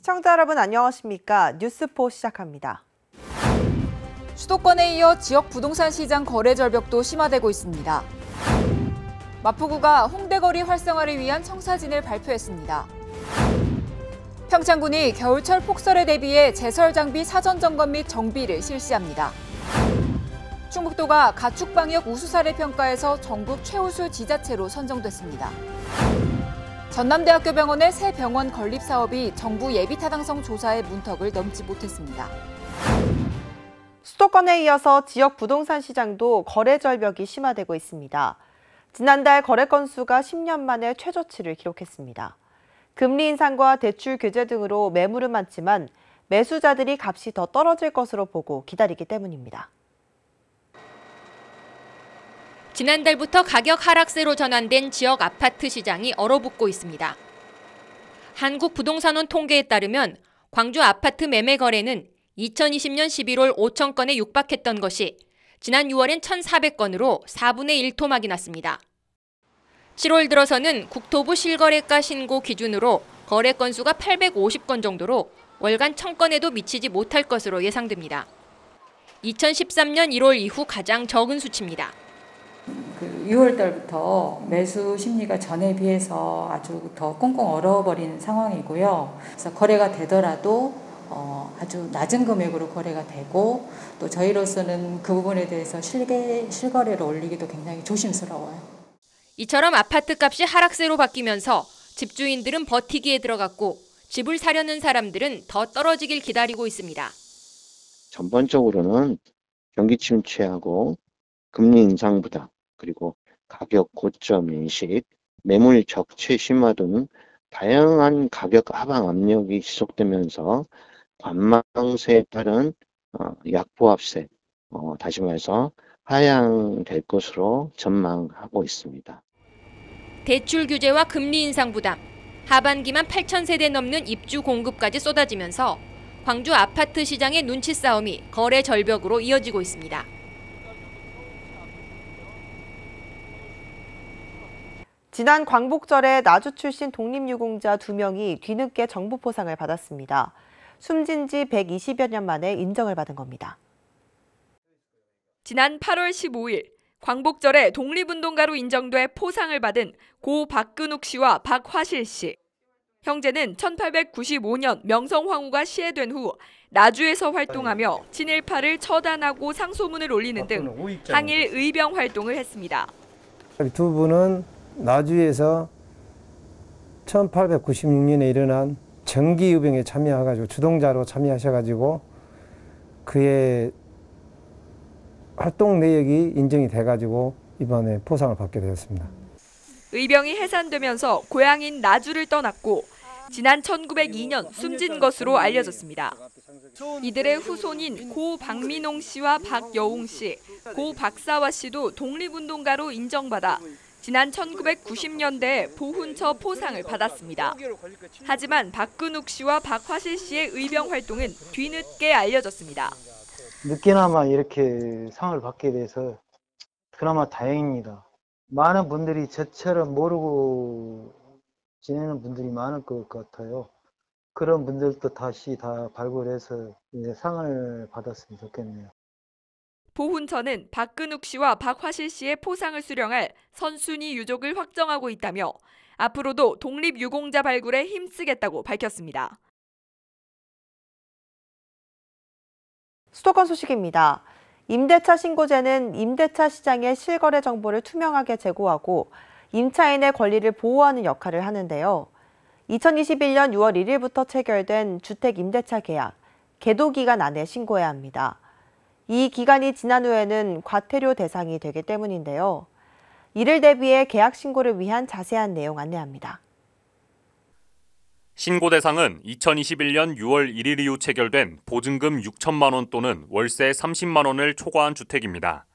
시청자 여러분 안녕하십니까? 뉴스포 시작합니다. 수도권에 이어 지역 부동산 시장 거래 절벽도 심화되고 있습니다. 마포구가 홍대거리 활성화를 위한 청사진을 발표했습니다. 평창군이 겨울철 폭설에 대비해 제설 장비 사전 점검 및 정비를 실시합니다. 충북도가 가축방역 우수사례 평가에서 전국 최우수 지자체로 선정됐습니다. 전남대학교 병원의 새 병원 건립 사업이 정부 예비타당성 조사의 문턱을 넘지 못했습니다. 수도권에 이어서 지역 부동산 시장도 거래 절벽이 심화되고 있습니다. 지난달 거래 건수가 10년 만에 최저치를 기록했습니다. 금리 인상과 대출 규제 등으로 매물은 많지만 매수자들이 값이 더 떨어질 것으로 보고 기다리기 때문입니다. 지난달부터 가격 하락세로 전환된 지역 아파트 시장이 얼어붙고 있습니다. 한국부동산원 통계에 따르면 광주 아파트 매매 거래는 2020년 11월 5천 건에 육박했던 것이 지난 6월엔 1,400건으로 4분의 1 토막이 났습니다. 7월 들어서는 국토부 실거래가 신고 기준으로 거래 건수가 850건 정도로 월간 1,000건에도 미치지 못할 것으로 예상됩니다. 2013년 1월 이후 가장 적은 수치입니다. 6월 달부터 매수 심리가 전에 비해서 아주 더 꽁꽁 얼어버린 상황이고요. 그래서 거래가 되더라도 아주 낮은 금액으로 거래가 되고 또 저희로서는 그 부분에 대해서 실거래를 올리기도 굉장히 조심스러워요. 이처럼 아파트 값이 하락세로 바뀌면서 집주인들은 버티기에 들어갔고 집을 사려는 사람들은 더 떨어지길 기다리고 있습니다. 전반적으로는 경기 침체하고 금리 인상 부담, 그리고 가격 고점 인식, 매물 적체 심화 등 다양한 가격 하방 압력이 지속되면서 관망세에 따른 약보합세, 다시 말해서 하향될 것으로 전망하고 있습니다. 대출 규제와 금리 인상 부담, 하반기만 8,000세대 넘는 입주 공급까지 쏟아지면서 광주 아파트 시장의 눈치 싸움이 거래 절벽으로 이어지고 있습니다. 지난 광복절에 나주 출신 독립유공자 2명이 뒤늦게 정부 포상을 받았습니다. 숨진 지 120여 년 만에 인정을 받은 겁니다. 지난 8월 15일 광복절에 독립운동가로 인정돼 포상을 받은 고 박근욱 씨와 박화실 씨. 형제는 1895년 명성황후가 시해된 후 나주에서 활동하며 친일파를 처단하고 상소문을 올리는 등 항일 의병 활동을 했습니다. 두 분은 나주에서 1896년에 일어난 정기의병에 참여해가지고 주동자로 참여하셔가지고 그의 활동 내역이 인정이 돼가지고 이번에 포상을 받게 되었습니다. 의병이 해산되면서 고향인 나주를 떠났고 지난 1902년 숨진 것으로 알려졌습니다. 이들의 후손인 고 박민홍 씨와 박여웅 씨, 고 박사화 씨도 독립운동가로 인정받아 지난 1990년대에 보훈처 포상을 받았습니다. 하지만 박근욱 씨와 박화실 씨의 의병 활동은 뒤늦게 알려졌습니다. 늦게나마 이렇게 상을 받게 돼서 그나마 다행입니다. 많은 분들이 저처럼 모르고 지내는 분들이 많을 것 같아요. 그런 분들도 다시 다 발굴해서 이제 상을 받았으면 좋겠네요. 보훈처는 박근욱 씨와 박화실 씨의 포상을 수령할 선순위 유족을 확정하고 있다며 앞으로도 독립유공자 발굴에 힘쓰겠다고 밝혔습니다. 수도권 소식입니다. 임대차 신고제는 임대차 시장의 실거래 정보를 투명하게 제공하고 임차인의 권리를 보호하는 역할을 하는데요. 2021년 6월 1일부터 체결된 주택 임대차 계약, 계도 기간 안에 신고해야 합니다. 이 기간이 지난 후에는 과태료 대상이 되기 때문인데요. 이를 대비해 계약 신고를 위한 자세한 내용 안내합니다. 신고 대상은 2021년 6월 1일 이후 체결된 보증금 6천만 원 또는 월세 30만 원을 초과한 주택입니다.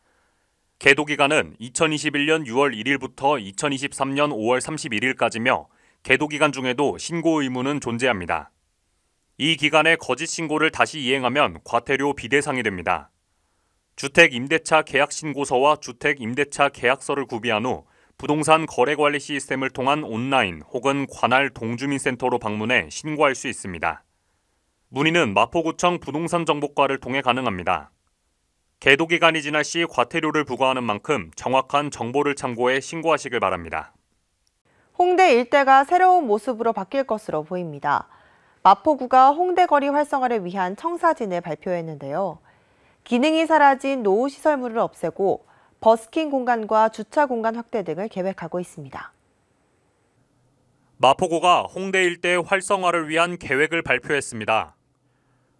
계도 기간은 2021년 6월 1일부터 2023년 5월 31일까지며 계도 기간 중에도 신고 의무는 존재합니다. 이 기간에 거짓 신고를 다시 이행하면 과태료 비대상이 됩니다. 주택 임대차 계약 신고서와 주택 임대차 계약서를 구비한 후 부동산 거래 관리 시스템을 통한 온라인 혹은 관할 동주민센터로 방문해 신고할 수 있습니다. 문의는 마포구청 부동산정보과를 통해 가능합니다. 계도기간이 지날 시 과태료를 부과하는 만큼 정확한 정보를 참고해 신고하시길 바랍니다. 홍대 일대가 새로운 모습으로 바뀔 것으로 보입니다. 마포구가 홍대거리 활성화를 위한 청사진을 발표했는데요. 기능이 사라진 노후 시설물을 없애고 버스킹 공간과 주차 공간 확대 등을 계획하고 있습니다. 마포구가 홍대 일대 활성화를 위한 계획을 발표했습니다.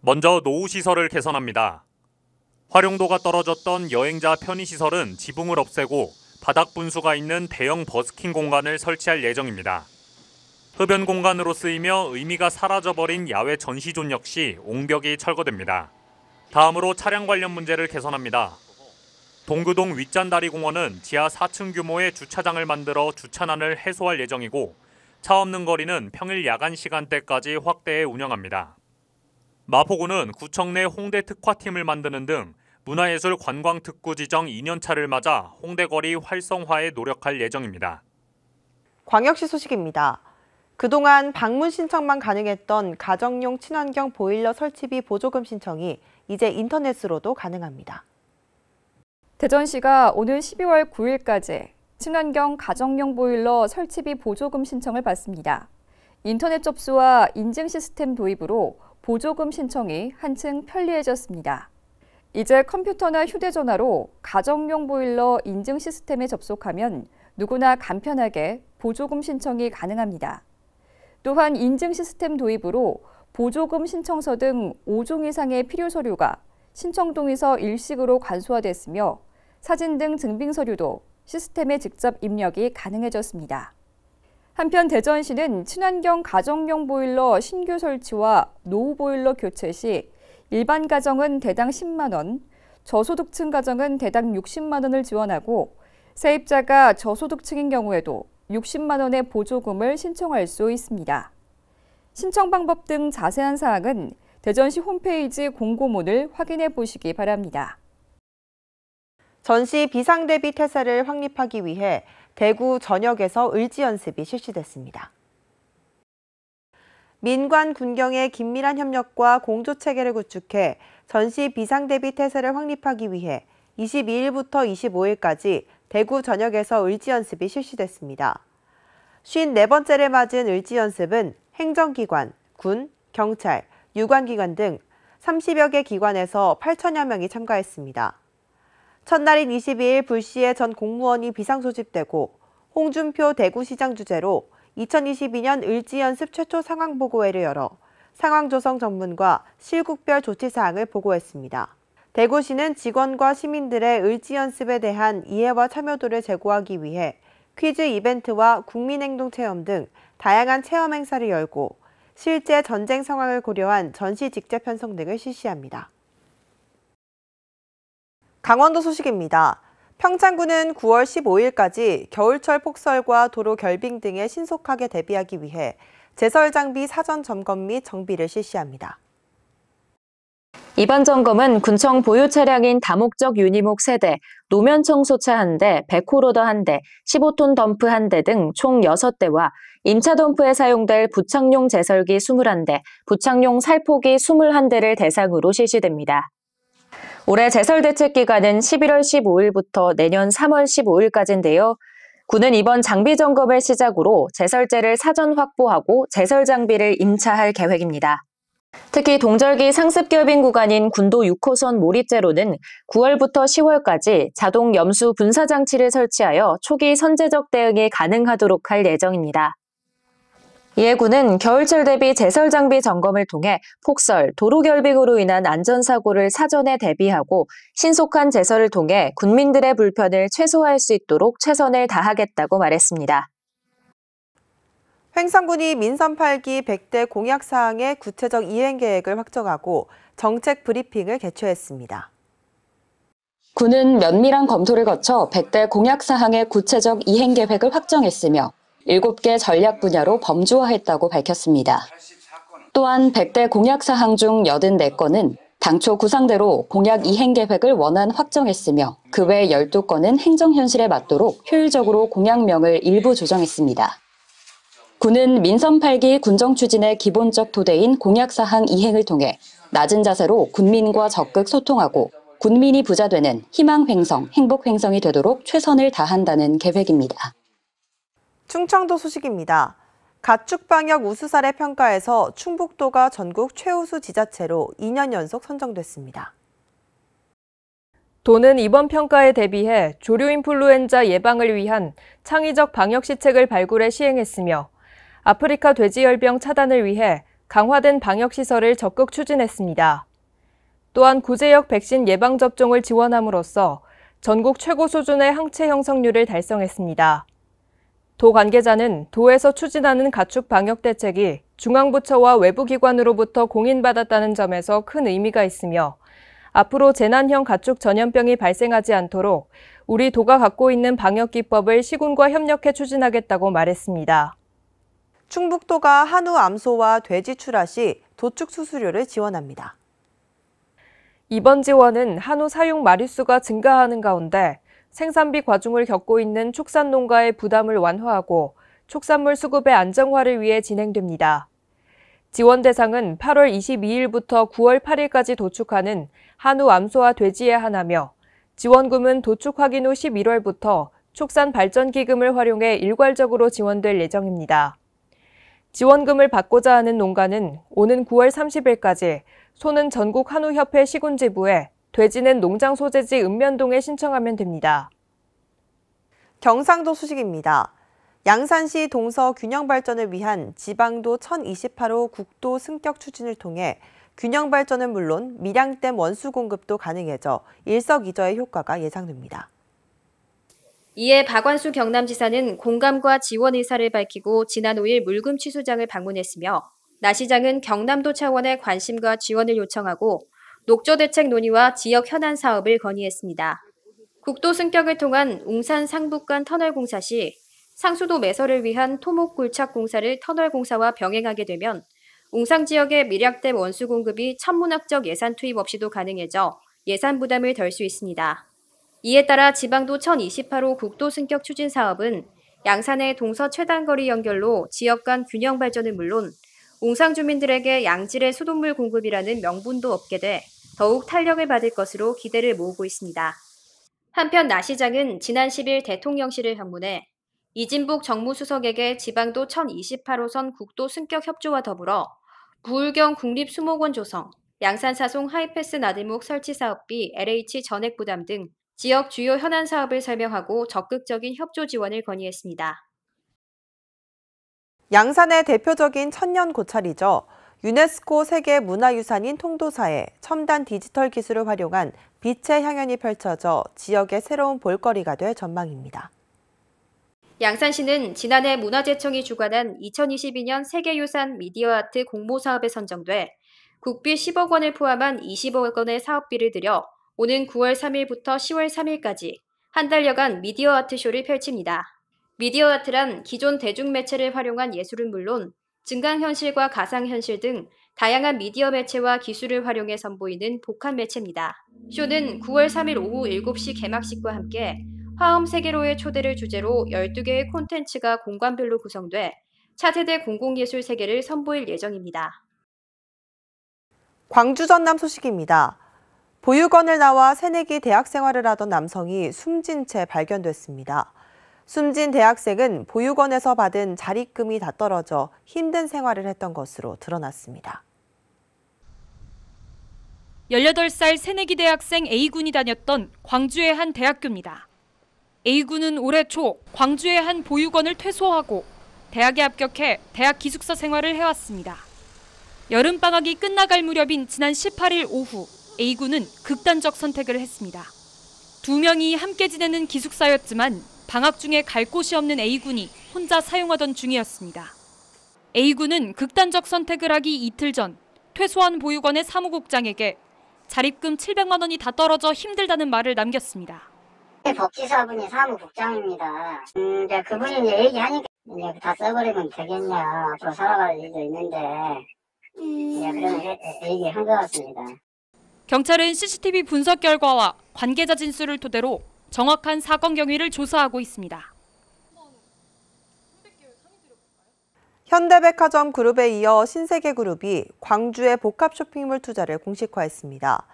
먼저 노후시설을 개선합니다. 활용도가 떨어졌던 여행자 편의시설은 지붕을 없애고 바닥 분수가 있는 대형 버스킹 공간을 설치할 예정입니다. 흡연 공간으로 쓰이며 의미가 사라져버린 야외 전시존 역시 옹벽이 철거됩니다. 다음으로 차량 관련 문제를 개선합니다. 동교동 윗잔다리 공원은 지하 4층 규모의 주차장을 만들어 주차난을 해소할 예정이고 차 없는 거리는 평일 야간 시간대까지 확대해 운영합니다. 마포구는 구청 내 홍대 특화팀을 만드는 등 문화예술 관광특구 지정 2년차를 맞아 홍대거리 활성화에 노력할 예정입니다. 광역시 소식입니다. 그동안 방문 신청만 가능했던 가정용 친환경 보일러 설치비 보조금 신청이 이제 인터넷으로도 가능합니다. 대전시가 오는 12월 9일까지 친환경 가정용 보일러 설치비 보조금 신청을 받습니다. 인터넷 접수와 인증 시스템 도입으로 보조금 신청이 한층 편리해졌습니다. 이제 컴퓨터나 휴대전화로 가정용 보일러 인증 시스템에 접속하면 누구나 간편하게 보조금 신청이 가능합니다. 또한 인증 시스템 도입으로 보조금 신청서 등 5종 이상의 필요 서류가 신청동에서 일식으로 간소화됐으며 사진 등 증빙 서류도 시스템에 직접 입력이 가능해졌습니다. 한편 대전시는 친환경 가정용 보일러 신규 설치와 노후 보일러 교체 시 일반 가정은 대당 10만 원, 저소득층 가정은 대당 60만 원을 지원하고 세입자가 저소득층인 경우에도 60만 원의 보조금을 신청할 수 있습니다. 신청 방법 등 자세한 사항은 대전시 홈페이지 공고문을 확인해 보시기 바랍니다. 전시 비상대비 태세를 확립하기 위해 대구 전역에서 을지연습이 실시됐습니다. 민관 군경의 긴밀한 협력과 공조체계를 구축해 전시 비상대비 태세를 확립하기 위해 22일부터 25일까지 대구 전역에서 을지연습이 실시됐습니다. 54번째를 맞은 을지연습은 행정기관, 군, 경찰, 유관기관 등 30여 개 기관에서 8천여 명이 참가했습니다. 첫날인 22일 불시에 전 공무원이 비상소집되고 홍준표 대구시장 주재로 2022년 을지연습 최초 상황보고회를 열어 상황조성 전문과 실국별 조치사항을 보고했습니다. 대구시는 직원과 시민들의 을지연습에 대한 이해와 참여도를 제고하기 위해 퀴즈 이벤트와 국민행동체험 등 다양한 체험 행사를 열고 실제 전쟁 상황을 고려한 전시 직접 편성 등을 실시합니다. 강원도 소식입니다. 평창군은 9월 15일까지 겨울철 폭설과 도로 결빙 등에 신속하게 대비하기 위해 제설 장비 사전 점검 및 정비를 실시합니다. 이번 점검은 군청 보유 차량인 다목적 유니목 3대, 노면 청소차 1대, 백호로더 1대, 15톤 덤프 1대 등 총 6대와 임차 덤프에 사용될 부착용 제설기 21대, 부착용 살포기 21대를 대상으로 실시됩니다. 올해 제설 대책 기간은 11월 15일부터 내년 3월 15일까지인데요. 군은 이번 장비 점검을 시작으로 제설제를 사전 확보하고 제설 장비를 임차할 계획입니다. 특히 동절기 상습 결빙 구간인 군도 6호선 몰입제로는 9월부터 10월까지 자동 염수 분사 장치를 설치하여 초기 선제적 대응이 가능하도록 할 예정입니다. 이에 군은 겨울철 대비 제설 장비 점검을 통해 폭설, 도로 결빙으로 인한 안전사고를 사전에 대비하고 신속한 제설을 통해 군민들의 불편을 최소화할 수 있도록 최선을 다하겠다고 말했습니다. 횡성군이 민선 8기 100대 공약 사항의 구체적 이행 계획을 확정하고 정책 브리핑을 개최했습니다. 군은 면밀한 검토를 거쳐 100대 공약 사항의 구체적 이행 계획을 확정했으며 7개 전략 분야로 범주화했다고 밝혔습니다. 또한 100대 공약 사항 중 84건은 당초 구상대로 공약 이행 계획을 원안 확정했으며 그 외 12건은 행정 현실에 맞도록 효율적으로 공약명을 일부 조정했습니다. 군은 민선 8기 군정 추진의 기본적 토대인 공약사항 이행을 통해 낮은 자세로 군민과 적극 소통하고 군민이 부자 되는 희망 횡성, 행복 횡성이 되도록 최선을 다한다는 계획입니다. 충청도 소식입니다. 가축방역 우수 사례 평가에서 충북도가 전국 최우수 지자체로 2년 연속 선정됐습니다. 도는 이번 평가에 대비해 조류 인플루엔자 예방을 위한 창의적 방역 시책을 발굴해 시행했으며 아프리카 돼지열병 차단을 위해 강화된 방역 시설을 적극 추진했습니다. 또한 구제역 백신 예방 접종을 지원함으로써 전국 최고 수준의 항체 형성률을 달성했습니다. 도 관계자는 도에서 추진하는 가축 방역 대책이 중앙부처와 외부기관으로부터 공인받았다는 점에서 큰 의미가 있으며 앞으로 재난형 가축 전염병이 발생하지 않도록 우리 도가 갖고 있는 방역 기법을 시군과 협력해 추진하겠다고 말했습니다. 충북도가 한우 암소와 돼지 출하 시 도축 수수료를 지원합니다. 이번 지원은 한우 사육 마리수가 증가하는 가운데 생산비 과중을 겪고 있는 축산농가의 부담을 완화하고 축산물 수급의 안정화를 위해 진행됩니다. 지원 대상은 8월 22일부터 9월 8일까지 도축하는 한우, 암소와 돼지에 한하며 지원금은 도축 확인 후 11월부터 축산발전기금을 활용해 일괄적으로 지원될 예정입니다. 지원금을 받고자 하는 농가는 오는 9월 30일까지 소는 전국 한우협회 시군지부에 돼지는 농장 소재지 읍면동에 신청하면 됩니다. 경상도 소식입니다. 양산시 동서 균형 발전을 위한 지방도 1028호 국도 승격 추진을 통해 균형 발전은 물론 밀양댐 원수 공급도 가능해져 일석이조의 효과가 예상됩니다. 이에 박완수 경남지사는 공감과 지원 의사를 밝히고 지난 5일 물금 취수장을 방문했으며 나 시장은 경남도 차원의 관심과 지원을 요청하고 녹조 대책 논의와 지역 현안 사업을 건의했습니다. 국도 승격을 통한 웅산 상북간 터널 공사 시 상수도 매설을 위한 토목 굴착 공사를 터널 공사와 병행하게 되면 웅상 지역의 밀양댐 원수 공급이 천문학적 예산 투입 없이도 가능해져 예산 부담을 덜 수 있습니다. 이에 따라 지방도 1028호 국도 승격 추진 사업은 양산의 동서 최단거리 연결로 지역 간 균형 발전은 물론 웅상 주민들에게 양질의 수돗물 공급이라는 명분도 얻게 돼 더욱 탄력을 받을 것으로 기대를 모으고 있습니다. 한편 나 시장은 지난 10일 대통령실을 방문해 이진복 정무수석에게 지방도 1028호선 국도 승격 협조와 더불어 부울경 국립수목원 조성, 양산사송 하이패스 나들목 설치 사업비 LH 전액 부담 등 지역 주요 현안 사업을 설명하고 적극적인 협조 지원을 건의했습니다. 양산의 대표적인 천년 고찰이죠. 유네스코 세계문화유산인 통도사에 첨단 디지털 기술을 활용한 빛의 향연이 펼쳐져 지역의 새로운 볼거리가 될 전망입니다. 양산시는 지난해 문화재청이 주관한 2022년 세계유산 미디어아트 공모사업에 선정돼 국비 10억 원을 포함한 20억 원의 사업비를 들여 오는 9월 3일부터 10월 3일까지 한 달여간 미디어아트쇼를 펼칩니다. 미디어아트란 기존 대중매체를 활용한 예술은 물론 증강현실과 가상현실 등 다양한 미디어 매체와 기술을 활용해 선보이는 복합 매체입니다. 쇼는 9월 3일 오후 7시 개막식과 함께 화엄 세계로의 초대를 주제로 12개의 콘텐츠가 공간별로 구성돼 차세대 공공예술 세계를 선보일 예정입니다. 광주 전남 소식입니다. 보육원을 나와 새내기 대학 생활을 하던 남성이 숨진 채 발견됐습니다. 숨진 대학생은 보육원에서 받은 자립금이 다 떨어져 힘든 생활을 했던 것으로 드러났습니다. 18살 새내기 대학생 A군이 다녔던 광주의 한 대학교입니다. A군은 올해 초 광주의 한 보육원을 퇴소하고 대학에 합격해 대학 기숙사 생활을 해왔습니다. 여름방학이 끝나갈 무렵인 지난 18일 오후 A군은 극단적 선택을 했습니다. 2명이 함께 지내는 기숙사였지만 방학 중에 갈 곳이 없는 A군이 혼자 사용하던 중이었습니다. A군은 극단적 선택을 하기 이틀 전 퇴소한 보육원의 사무국장에게 자립금 700만 원이 다 떨어져 힘들다는 말을 남겼습니다. 복지사분이 사무국장입니다. 그분이 이제 얘기하니까 이제 다 써버리면 되겠냐. 앞으로 살아갈 일도 있는데 그런 얘기한 것 같습니다. 경찰은 CCTV 분석 결과와 관계자 진술을 토대로 정확한 사건 경위를 조사하고 있습니다. 현대백화점 그룹에 이어 신세계그룹이 광주의 복합 쇼핑몰 투자를 공식화했습니다.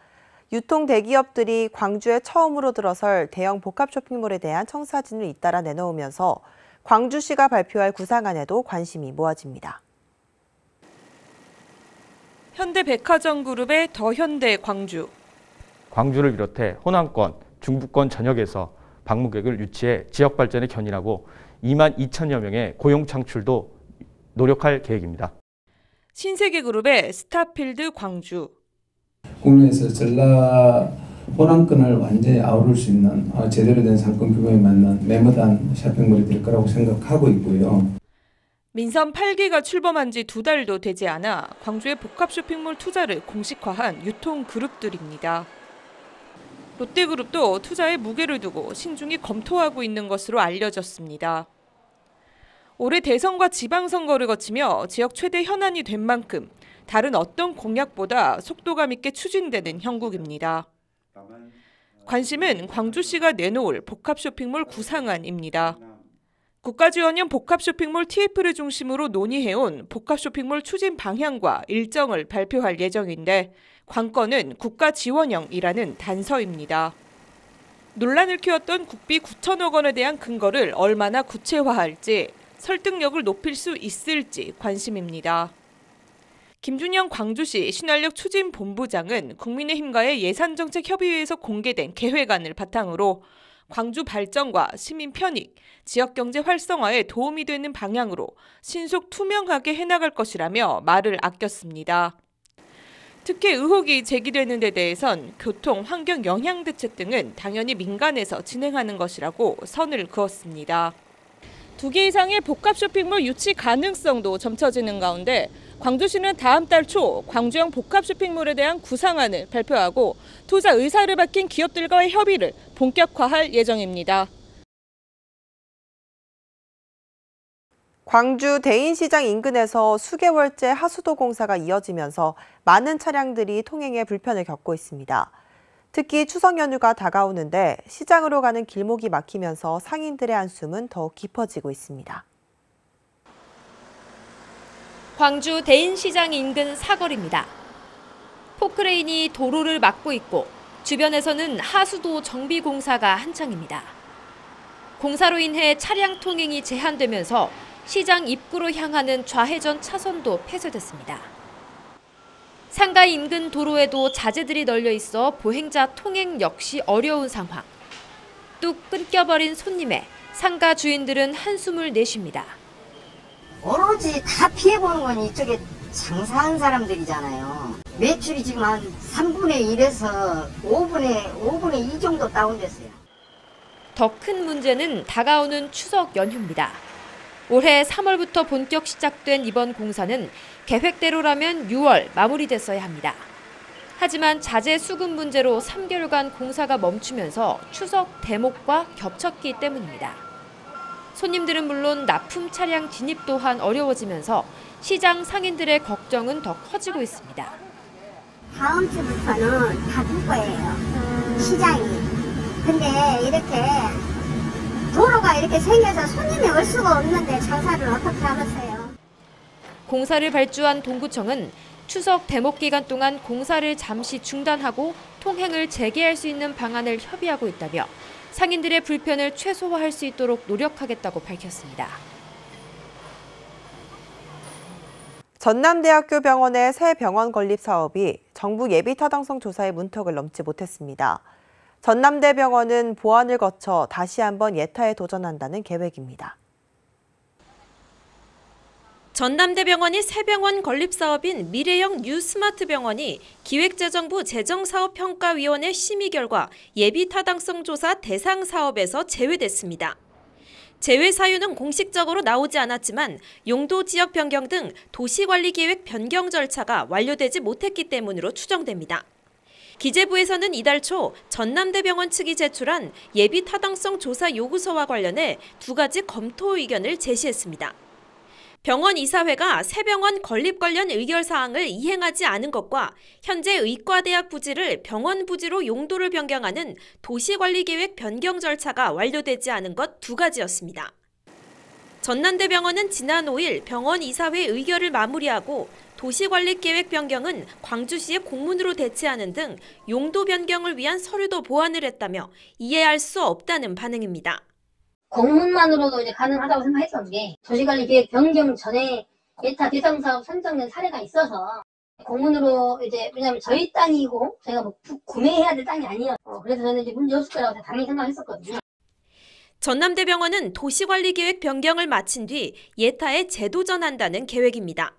유통 대기업들이 광주에 처음으로 들어설 대형 복합 쇼핑몰에 대한 청사진을 잇따라 내놓으면서 광주시가 발표할 구상안에도 관심이 모아집니다. 현대백화점 그룹의 더현대 광주. 광주를 비롯해 호남권, 중부권 전역에서 방문객을 유치해 지역 발전에 견인하고 2만 2천여 명의 고용 창출도 노력할 계획입니다. 신세계그룹의 스타필드 광주. 국내에서 전라 호남권을 완전히 아우를 수 있는 제대로 된 상권 규모에 맞는 메모단 쇼핑몰이 될 거라고 생각하고 있고요. 민선 8기가 출범한 지 2달도 되지 않아 광주의 복합 쇼핑몰 투자를 공식화한 유통그룹들입니다. 롯데그룹도 투자에 무게를 두고 신중히 검토하고 있는 것으로 알려졌습니다. 올해 대선과 지방선거를 거치며 지역 최대 현안이 된 만큼 다른 어떤 공약보다 속도감 있게 추진되는 형국입니다. 관심은 광주시가 내놓을 복합 쇼핑몰 구상안입니다. 국가지원형 복합 쇼핑몰 TF를 중심으로 논의해온 복합 쇼핑몰 추진 방향과 일정을 발표할 예정인데 관건은 국가지원형이라는 단서입니다. 논란을 키웠던 국비 9천억 원에 대한 근거를 얼마나 구체화할지 설득력을 높일 수 있을지 관심입니다. 김준영 광주시 신활력 추진본부장은 국민의힘과의 예산정책협의회에서 공개된 계획안을 바탕으로 광주 발전과 시민 편익, 지역경제 활성화에 도움이 되는 방향으로 신속 투명하게 해나갈 것이라며 말을 아꼈습니다. 특히 의혹이 제기되는 데 대해선 교통, 환경 영향 대책 등은 당연히 민간에서 진행하는 것이라고 선을 그었습니다. 2개 이상의 복합 쇼핑몰 유치 가능성도 점쳐지는 가운데 광주시는 다음 달 초 광주형 복합 쇼핑몰에 대한 구상안을 발표하고 투자 의사를 밝힌 기업들과의 협의를 본격화할 예정입니다. 광주 대인시장 인근에서 수개월째 하수도 공사가 이어지면서 많은 차량들이 통행에 불편을 겪고 있습니다. 특히 추석 연휴가 다가오는데 시장으로 가는 길목이 막히면서 상인들의 한숨은 더욱 깊어지고 있습니다. 광주 대인시장 인근 사거리입니다. 포크레인이 도로를 막고 있고 주변에서는 하수도 정비 공사가 한창입니다. 공사로 인해 차량 통행이 제한되면서 시장 입구로 향하는 좌회전 차선도 폐쇄됐습니다. 상가 인근 도로에도 자재들이 널려 있어 보행자 통행 역시 어려운 상황. 뚝 끊겨버린 손님에 상가 주인들은 한숨을 내쉽니다. 오로지 다 피해보는 건 이쪽에 장사하는 사람들이잖아요. 매출이 지금 한 3분의 1에서 5분의 2 정도 다운됐어요. 더 큰 문제는 다가오는 추석 연휴입니다. 올해 3월부터 본격 시작된 이번 공사는 계획대로라면 6월 마무리됐어야 합니다. 하지만 자재 수급 문제로 3개월간 공사가 멈추면서 추석 대목과 겹쳤기 때문입니다. 손님들은 물론 납품 차량 진입 또한 어려워지면서 시장 상인들의 걱정은 더 커지고 있습니다. 다음 주부터는 닫을 거예요. 시장이. 근데 이렇게 도로가 이렇게 생겨서 손님이 올 수가 없는데 장사를 어떻게 하겠어요? 공사를 발주한 동구청은 추석 대목 기간 동안 공사를 잠시 중단하고 통행을 재개할 수 있는 방안을 협의하고 있다며 상인들의 불편을 최소화할 수 있도록 노력하겠다고 밝혔습니다. 전남대학교 병원의 새 병원 건립 사업이 정부 예비 타당성 조사의 문턱을 넘지 못했습니다. 전남대병원은 보완을 거쳐 다시 한번 예타에 도전한다는 계획입니다. 전남대병원이 새 병원 건립 사업인 미래형 뉴스마트 병원이 기획재정부 재정사업평가위원회 심의 결과 예비 타당성 조사 대상 사업에서 제외됐습니다. 제외 사유는 공식적으로 나오지 않았지만 용도 지역 변경 등 도시관리계획 변경 절차가 완료되지 못했기 때문으로 추정됩니다. 기재부에서는 이달 초 전남대병원 측이 제출한 예비 타당성 조사 요구서와 관련해 2가지 검토 의견을 제시했습니다. 병원 이사회가 새 병원 건립 관련 의결사항을 이행하지 않은 것과 현재 의과대학 부지를 병원 부지로 용도를 변경하는 도시관리계획 변경 절차가 완료되지 않은 것 2가지였습니다. 전남대병원은 지난 5일 병원 이사회 의결을 마무리하고 도시관리계획 변경은 광주시에 공문으로 대체하는 등 용도 변경을 위한 서류도 보완을 했다며 이해할 수 없다는 반응입니다. 공문만으로도 이제 가능하다고 생각했던 게 도시관리계획 변경 전에 예타 대상사업 선정된 사례가 있어서 공문으로 이제 왜냐하면 저희 땅이고 저희가 뭐 구매해야 될 땅이 아니에요. 그래서 저는 이제 문제 없을 거라고 당연히 생각했었거든요. 전남대병원은 도시관리계획 변경을 마친 뒤 예타에 재도전한다는 계획입니다.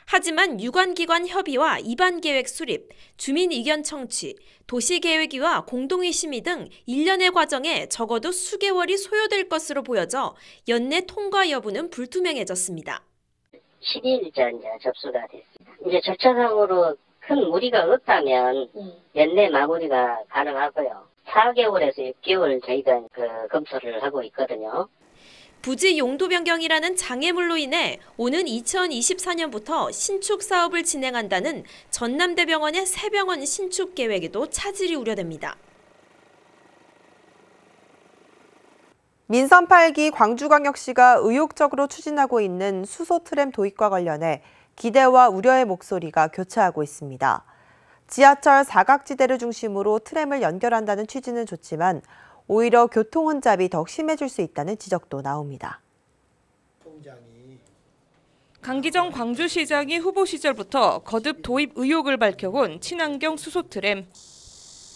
하지만 유관기관 협의와 입안계획 수립, 주민 의견 청취, 도시계획위와 공동의 심의 등 일련의 과정에 적어도 수개월이 소요될 것으로 보여져 연내 통과 여부는 불투명해졌습니다. 12일자 이제 접수가 됐습니다. 이제 절차상으로 큰 무리가 없다면 연내 마무리가 가능하고요. 4개월에서 6개월 저희가 검토를 하고 있거든요. 부지 용도 변경이라는 장애물로 인해 오는 2024년부터 신축 사업을 진행한다는 전남대병원의 새 병원 신축 계획에도 차질이 우려됩니다. 민선 8기 광주광역시가 의욕적으로 추진하고 있는 수소 트램 도입과 관련해 기대와 우려의 목소리가 교차하고 있습니다. 지하철 사각지대를 중심으로 트램을 연결한다는 취지는 좋지만 오히려 교통 혼잡이 더 심해질 수 있다는 지적도 나옵니다. 강기정 광주시장이 후보 시절부터 거듭 도입 의욕을 밝혀온 친환경 수소 트램.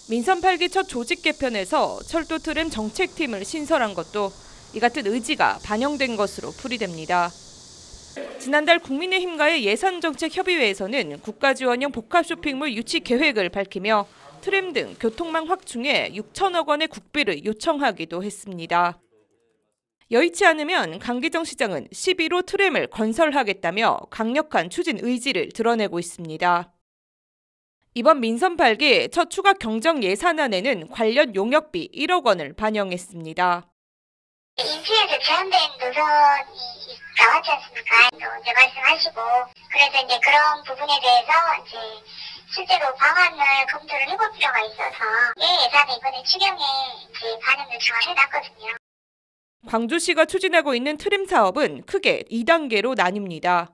민선 8기 첫 조직 개편에서 철도 트램 정책팀을 신설한 것도 이 같은 의지가 반영된 것으로 풀이됩니다. 지난달 국민의힘과의 예산정책협의회에서는 국가지원형 복합쇼핑몰 유치 계획을 밝히며 트램 등 교통망 확충에 6천억 원의 국비를 요청하기도 했습니다. 여의치 않으면 강기정 시장은 11호 트램을 건설하겠다며 강력한 추진 의지를 드러내고 있습니다. 이번 민선 8기 첫 추가 경정 예산안에는 관련 용역비 1억 원을 반영했습니다. 인수에서 제한된 노선이 나왔지 않습니까? 이제 말씀하시고 그래서 이제 그런 부분에 대해서 이제 실제로 방안을 검토를 해볼 필요가 있어서 예산을 이번에 추경에 이제 반영 요청을 해놨거든요. 광주시가 추진하고 있는 트램 사업은 크게 2단계로 나뉩니다.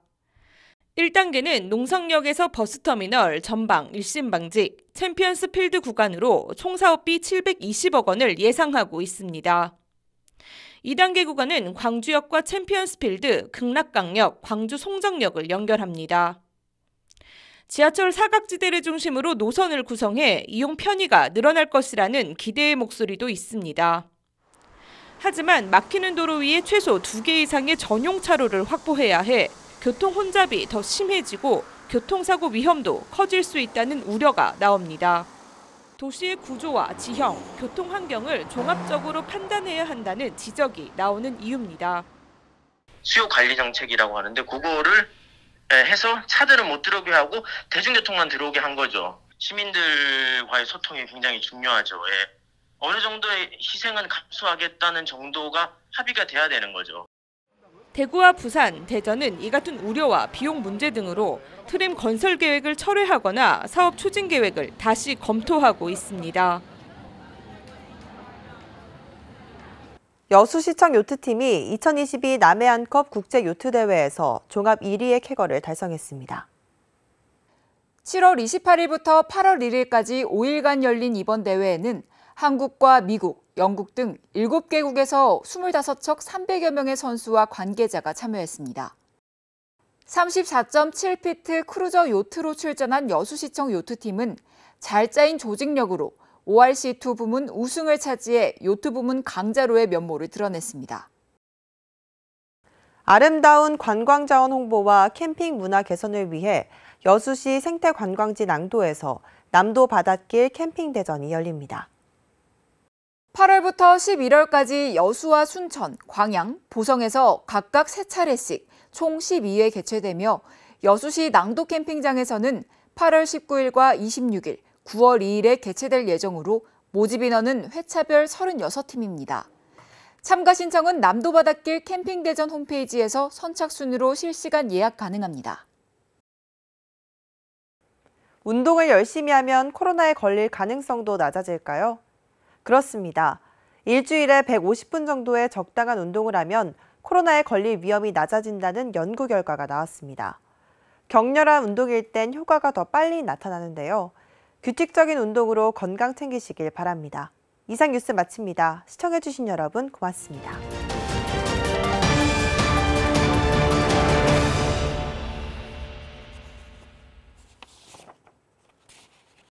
1단계는 농성역에서 버스터미널, 전방, 일심방직, 챔피언스 필드 구간으로 총 사업비 720억 원을 예상하고 있습니다. 2단계 구간은 광주역과 챔피언스 필드, 극락강역, 광주 송정역을 연결합니다. 지하철 사각지대를 중심으로 노선을 구성해 이용 편의가 늘어날 것이라는 기대의 목소리도 있습니다. 하지만 막히는 도로 위에 최소 2개 이상의 전용 차로를 확보해야 해 교통 혼잡이 더 심해지고 교통사고 위험도 커질 수 있다는 우려가 나옵니다. 도시의 구조와 지형, 교통 환경을 종합적으로 판단해야 한다는 지적이 나오는 이유입니다. 수요 관리 정책이라고 하는데 그거를 해서 차들은 못 들어오게 하고 대중교통만 들어오게 한 거죠. 시민들과의 소통이 굉장히 중요하죠. 예. 어느 정도의 희생은 감수하겠다는 정도가 합의가 돼야 되는 거죠. 대구와 부산, 대전은 이 같은 우려와 비용 문제 등으로 트램 건설 계획을 철회하거나 사업 추진 계획을 다시 검토하고 있습니다. 여수시청 요트팀이 2022 남해안컵 국제요트대회에서 종합 1위의 쾌거를 달성했습니다. 7월 28일부터 8월 1일까지 5일간 열린 이번 대회에는 한국과 미국, 영국 등 7개국에서 25척 300여 명의 선수와 관계자가 참여했습니다. 34.7피트 크루저 요트로 출전한 여수시청 요트팀은 잘 짜인 조직력으로 ORC2 부문 우승을 차지해 요트 부문 강자로의 면모를 드러냈습니다. 아름다운 관광자원 홍보와 캠핑 문화 개선을 위해 여수시 생태관광지 낭도에서 남도 바닷길 캠핑대전이 열립니다. 8월부터 11월까지 여수와 순천, 광양, 보성에서 각각 3차례씩 총 12회 개최되며 여수시 낭도 캠핑장에서는 8월 19일과 26일, 9월 2일에 개최될 예정으로 모집 인원은 회차별 36팀입니다. 참가 신청은 남도 바닷길 캠핑대전 홈페이지에서 선착순으로 실시간 예약 가능합니다. 운동을 열심히 하면 코로나에 걸릴 가능성도 낮아질까요? 그렇습니다. 일주일에 150분 정도의 적당한 운동을 하면 코로나에 걸릴 위험이 낮아진다는 연구 결과가 나왔습니다. 격렬한 운동일 땐 효과가 더 빨리 나타나는데요. 규칙적인 운동으로 건강 챙기시길 바랍니다. 이상 뉴스 마칩니다. 시청해주신 여러분 고맙습니다.